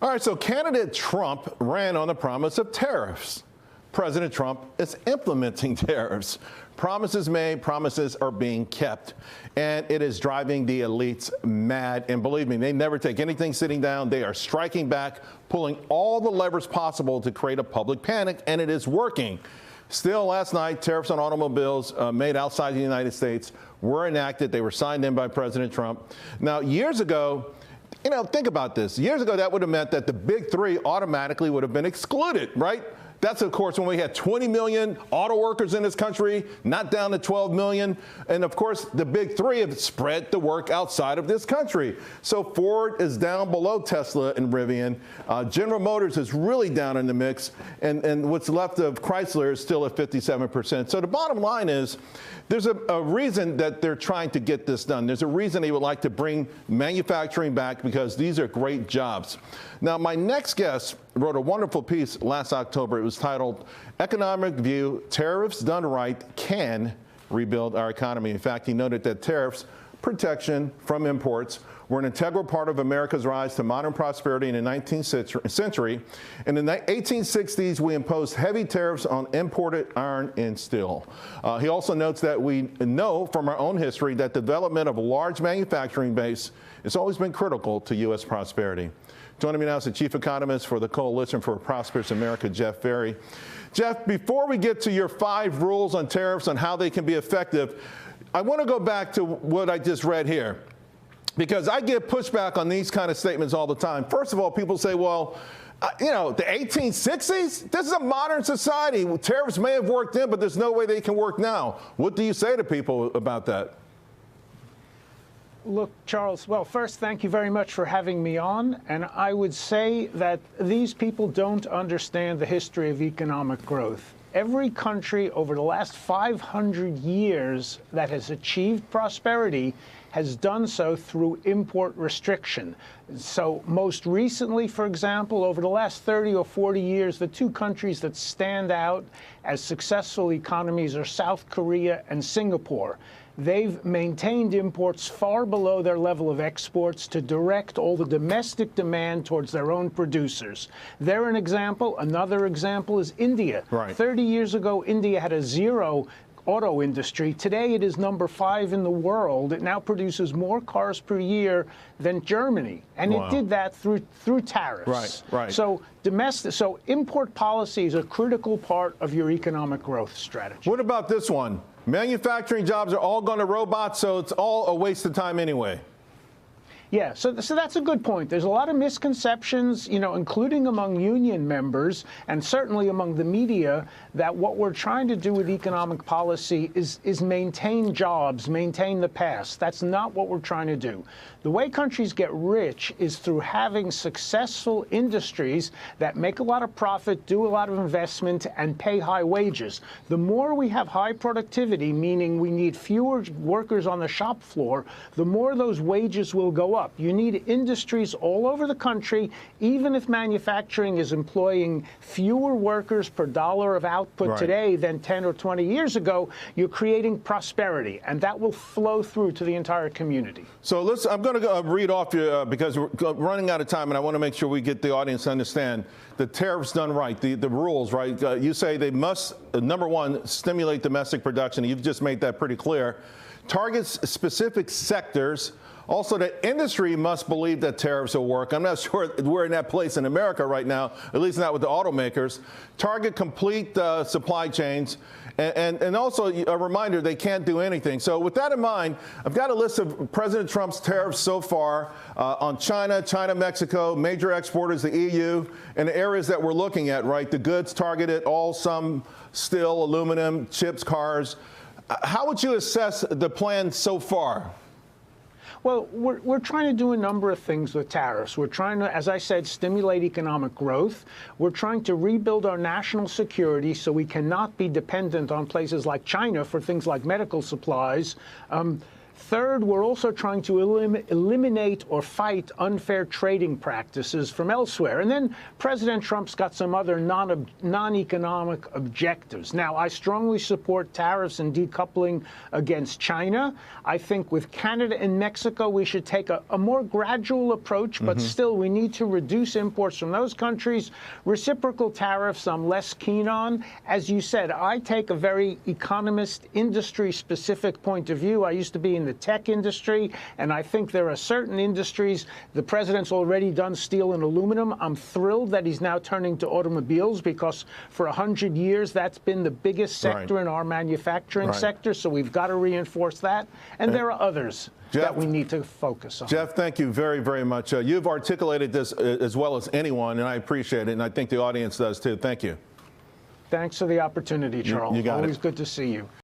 All right, so candidate Trump ran on the promise of tariffs. President Trump is implementing tariffs. Promises made, promises are being kept. And it is driving the elites mad. And believe me, they never take anything sitting down. They are striking back, pulling all the levers possible to create a public panic, and it is working. Still, last night, tariffs on automobiles made outside the United States were enacted. They were signed in by President Trump. Now, years ago, think about this. Years ago, that would have meant that the big three automatically would have been excluded, right? That's, of course, when we had 20 million auto workers in this country, not down to 12 million. And, of course, the big three have spread the work outside of this country. So Ford is down below Tesla and Rivian. General Motors is really down in the mix. And what's left of Chrysler is still at 57%. So the bottom line is there's a reason that they're trying to get this done. There's a reason they would like to bring manufacturing back, because these are great jobs. Now, my next guest wrote a wonderful piece last October. It was titled Economic View, Tariffs Done Right Can Rebuild Our Economy. In fact, he noted that tariffs, protection from imports, were an integral part of America's rise to modern prosperity in the 19th century. And in the 1860s, we imposed heavy tariffs on imported iron and steel. He also notes that we know from our own history that development of a large manufacturing base has always been critical to U.S. prosperity. Joining me now is the chief economist for the Coalition for a Prosperous America, Jeff Ferry. Jeff, before we get to your 5 rules on tariffs and how they can be effective, I want to go back to what I just read here, because I get pushback on these kind of statements all the time. First of all, people say, well, the 1860s? This is a modern society. Tariffs may have worked then, but there's no way they can work now. What do you say to people about that? Look, Charles, well, first, thank you very much for having me on. And I would say that these people don't understand the history of economic growth. Every country over the last 500 years that has achieved prosperity has done so through import restriction. So most recently, for example, over the last 30 or 40 years, the 2 countries that stand out as successful economies are South Korea and Singapore. They've maintained imports far below their level of exports to direct all the domestic demand towards their own producers. They're an example. Another example is India. Right. 30 years ago, India had a zero auto industry. Today, it is number 5 in the world. It now produces more cars per year than Germany, and Wow. it did that through tariffs. Right. So import policy is a critical part of your economic growth strategy. What about this one? Manufacturing jobs are all going to robots, so it's all a waste of time anyway. Yeah, so that's a good point. There's a lot of misconceptions, including among union members and certainly among the media, that what we're trying to do with economic policy is maintain jobs, maintain the past. That's not what we're trying to do. The way countries get rich is through having successful industries that make a lot of profit, do a lot of investment, and pay high wages. The more we have high productivity, meaning we need fewer workers on the shop floor, the more those wages will go up. You need industries all over the country, even if manufacturing is employing fewer workers per dollar of output today than 10 or 20 years ago, you're creating prosperity, and that will flow through to the entire community. So I'm going to read off you because we're running out of time, and I want to make sure we get the audience to understand the tariffs done right, the rules, right? You say they must, number 1, stimulate domestic production. You've just made that pretty clear. Targets specific sectors. Also, the industry must believe that tariffs will work. I'm not sure we're in that place in America right now, at least not with the automakers. Target complete supply chains. And also a reminder, they can't do anything. So with that in mind, I've got a list of President Trump's tariffs so far on China, Mexico, major exporters, the EU, and the areas that we're looking at, right? The goods targeted, some steel, aluminum, chips, cars. How would you assess the plan so far? Well, we're trying to do a number of things with tariffs. We're trying to, as I said, stimulate economic growth. We're trying to rebuild our national security so we cannot be dependent on places like China for things like medical supplies. Third, we're also trying to eliminate or fight unfair trading practices from elsewhere. And then President Trump's got some other non-economic objectives. Now, I strongly support tariffs and decoupling against China. I think with Canada and Mexico, we should take a more gradual approach, but still we need to reduce imports from those countries. Reciprocal tariffs I'm less keen on. As you said, I take a very economist, industry-specific point of view. I used to be in the tech industry, and I think there are certain industries. The president's already done steel and aluminum. I'm thrilled that he's now turning to automobiles, because for 100 years that's been the biggest sector in our manufacturing sector, so we've got to reinforce that. And there are others that we need to focus on. Jeff, thank you very, very much. You've articulated this as well as anyone, and I appreciate it, and I think the audience does too. Thank you. Thanks for the opportunity, Charles. You got Always it. good to see you.